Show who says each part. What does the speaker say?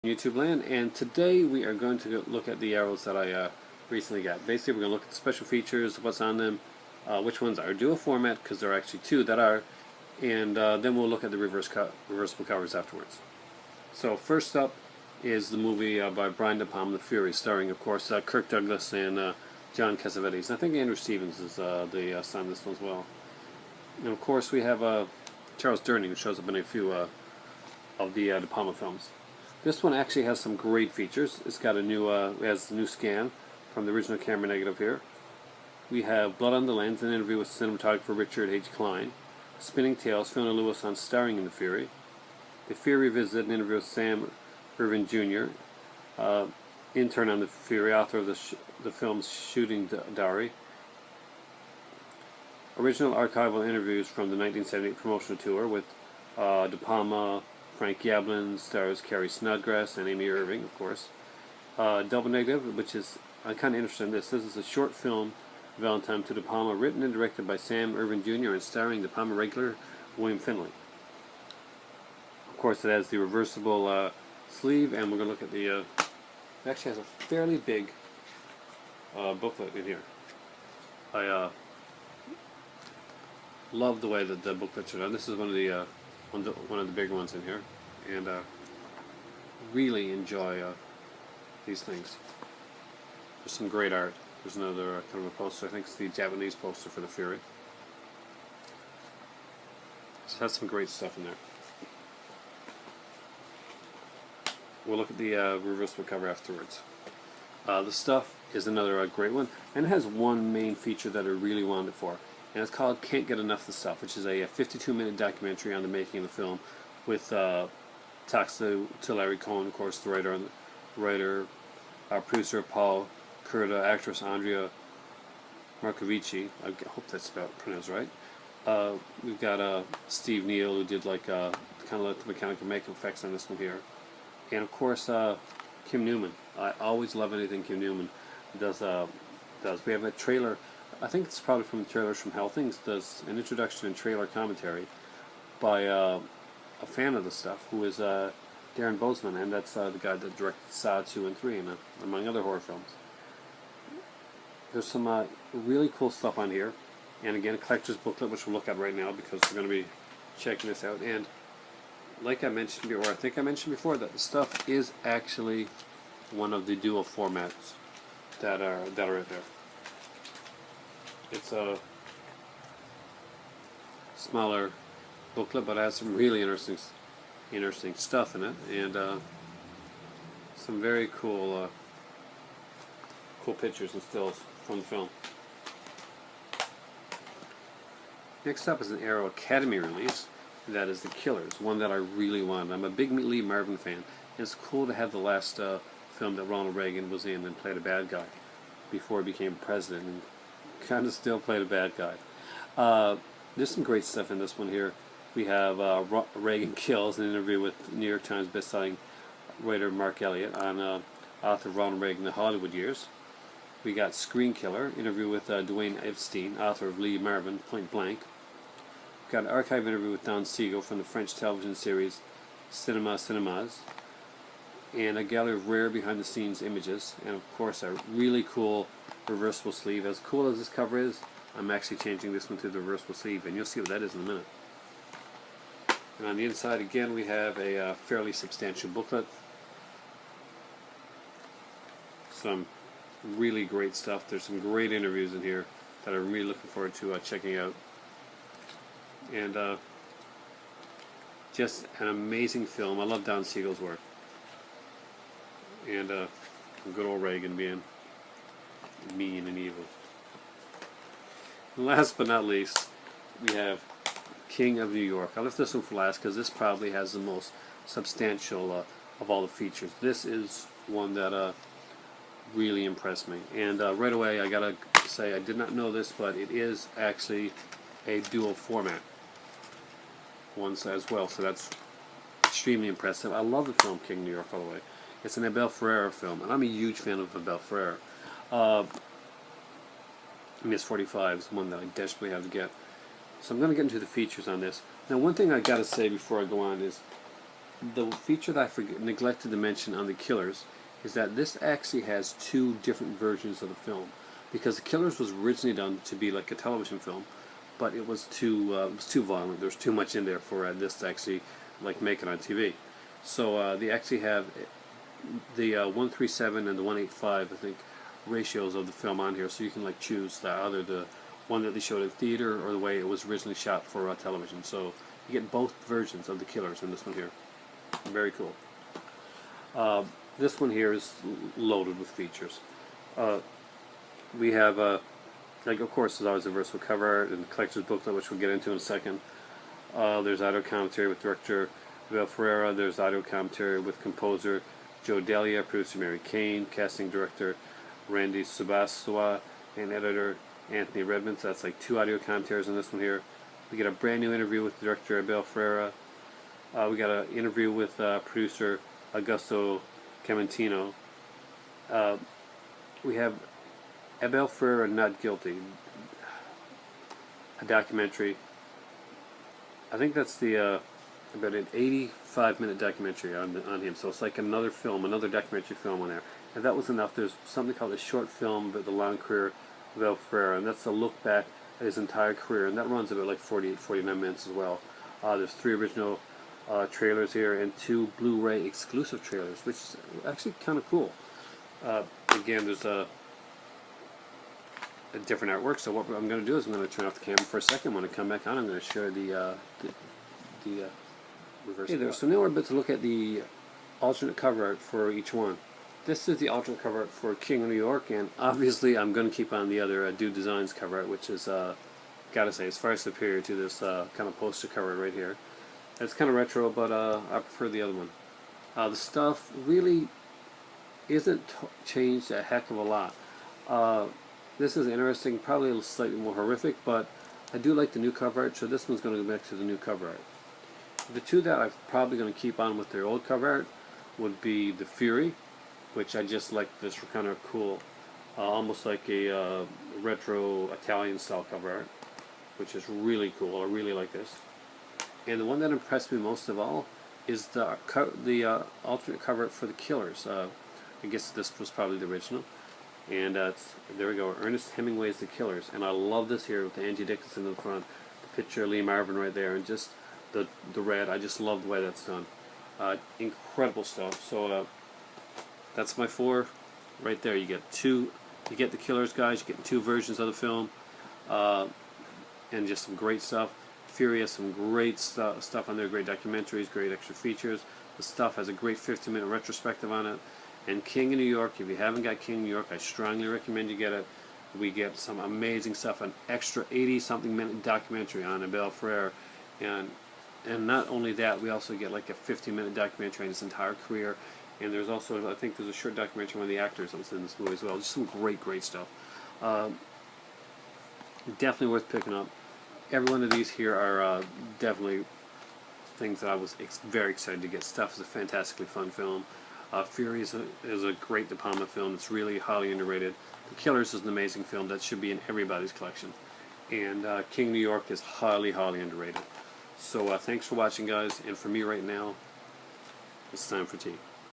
Speaker 1: YouTube land, and today we are going to look at the arrows that I recently got. Basically, we're going to look at the special features, what's on them, which ones are dual format, because there are actually two that are, and then we'll look at the reversible covers afterwards. So first up is the movie by Brian De Palma, The Fury, starring, of course, Kirk Douglas and John Cassavetes. I think Andrew Stevens is the son of this one as well. And of course, we have Charles Durning, who shows up in a few of the De Palma films. This one actually has some great features. It's got a new, scan from the original camera negative here. We have Blood on the Lens, an interview with cinematographer Richard H. Klein. Spinning Tales, Fiona Lewis on starring in The Fury. The Fury Visit, an interview with Sam Irvin Jr., intern on The Fury, author of the film's Shooting Diary. Original archival interviews from the 1978 promotional tour with De Palma, Frank Yablin, stars Carrie Snodgrass and Amy Irving, of course. Double Negative, which is, I'm kind of interested in this. This is a short film, Valentine to De Palma, written and directed by Sam Irvin Jr. and starring De Palma regular William Finley. Of course, it has the reversible sleeve, and we're going to look at the... it actually has a fairly big booklet in here. I love the way that the booklets are done. This is one of the bigger ones in here, and really enjoy these things. There's some great art. There's another kind of a poster. I think it's the Japanese poster for The Fury. So it has some great stuff in there. We'll look at the reversible cover afterwards. The stuff is another great one, and it has one main feature that I really wanted it for, and it's called Can't Get Enough of the Stuff, which is a 52-minute documentary on the making of the film with talks to Larry Cohen, of course, the writer, producer Paul Kurda, actress Andrea Markovici. I hope that's pronounced right. We've got Steve Neal, who did kind of the mechanical makeup effects on this one here, and of course Kim Newman. I always love anything Kim Newman does. We have a trailer. I think it's probably from trailers from Hell Things. Does an introduction and trailer commentary by a fan of the stuff, who is Darren Bozeman, and that's the guy that directed Saw 2 and 3, and among other horror films. There's some really cool stuff on here, and again, a collector's booklet, which we'll look at right now because we're going to be checking this out. And like I mentioned before, I think I mentioned before, that the stuff is actually one of the dual formats that are out there. It's a smaller booklet, but it has some really interesting stuff in it, and some very cool pictures and stills from the film. Next up is an Arrow Academy release. That is The Killers, one that I really wanted. I'm a big Lee Marvin fan, and it's cool to have the last film that Ronald Reagan was in and played a bad guy before he became president, and kind of still played a bad guy. There's some great stuff in this one here. We have Reagan Kills, an interview with New York Times bestselling writer Mark Elliott on author Ronald Reagan, The Hollywood Years. We got Screen Killer, interview with Duane Epstein, author of Lee Marvin, Point Blank. We've got an archive interview with Don Siegel from the French television series Cinemas, and a gallery of rare behind-the-scenes images, and of course a really cool reversible sleeve. As cool as this cover is, I'm actually changing this one to the reversible sleeve, and you'll see what that is in a minute. And on the inside, again, we have a fairly substantial booklet. Some really great stuff. There's some great interviews in here that I'm really looking forward to checking out. And just an amazing film. I love Don Siegel's work. And good old Reagan being mean and evil. And last but not least, we have King of New York. I left this one for last because this probably has the most substantial of all the features. This is one that really impressed me. And right away, I gotta say, I did not know this, but it is actually a dual format one as well, so that's extremely impressive. I love the film King of New York, by the way. It's an Abel Ferrara film, and I'm a huge fan of Abel Ferrara. Miss 45 is one that I desperately have to get. So I'm going to get into the features on this. Now, one thing I got to say before I go on is the feature that I neglected to mention on the Killers is that this actually has two different versions of the film, because the Killers was originally done to be like a television film, but it was too violent. There's too much in there for this to actually like make it on TV. So they actually have the 137 and the 185, I think, ratios of the film on here, so you can like choose either the one that they showed in theater or the way it was originally shot for television. So you get both versions of the Killers in this one here. Very cool. This one here is loaded with features. We have, like, of course, there's always a versatile cover art and the collector's booklet, which we'll get into in a second. There's audio commentary with director Abel Ferreira. There's audio commentary with composer Joe Delia, producer Mary Kane, casting director Randy Subaswa, and editor Anthony Redmond. So that's like two audio commentaries in this one here. We get a brand new interview with director Abel Ferreira. We got an interview with producer Augusto Camentino. We have Abel Ferreira Not Guilty, a documentary. I think that's the about an 85-minute documentary on him. So it's like another film, another documentary film on there. If that was enough, there's something called a short film about the long career of Abel Ferreira, and that's a look back at his entire career, and that runs about like 48, 49 minutes as well. There's 3 original trailers here and 2 Blu-ray exclusive trailers, which is actually kind of cool. Again, there's a different artwork, so what I'm going to do is I'm going to turn off the camera for a second. When I come back on, I'm going to share the reverse. Hey there, so now we're about to look at the alternate cover art for each one. This is the alternate cover art for King of New York, and obviously I'm going to keep on the other Dude Designs cover art, which is, gotta say, it's far superior to this kind of poster cover art right here. It's kind of retro, but I prefer the other one. The stuff really isn't changed a heck of a lot. This is interesting, probably a little slightly more horrific, but I do like the new cover art, so this one's going to go back to the new cover art. The two that I'm probably going to keep on with their old cover art would be the Fury, which I just like this kind of cool, almost like a retro Italian style cover art, which is really cool. I really like this. And the one that impressed me most of all is the alternate cover art for the Killers. I guess this was probably the original. And there we go, Ernest Hemingway's The Killers. And I love this here with Angie Dickinson in the front, the picture of Lee Marvin right there, and just the red. I just love the way that's done. Incredible stuff. So that's my 4 right there. You get the Killers, guys. You get 2 versions of the film, and just some great stuff. Fury has some great stuff on there, great documentaries, great extra features. The stuff has a great 15-minute retrospective on it. And King of New York, if you haven't got King of New York, I strongly recommend you get it. We get some amazing stuff, an extra 80-something minute documentary on Abel Ferreira, and not only that, we also get like a 15-minute documentary on his entire career. And there's also, I think there's a short documentary on one of the actors that was in this movie as well. Just some great stuff. Definitely worth picking up. Every one of these here are definitely things that I was very excited to get. Stuff is a fantastically fun film. Fury is a great De Palma film. It's really highly underrated. The Killers is an amazing film that should be in everybody's collection. And King of New York is highly underrated. So thanks for watching, guys. And for me right now, it's time for tea.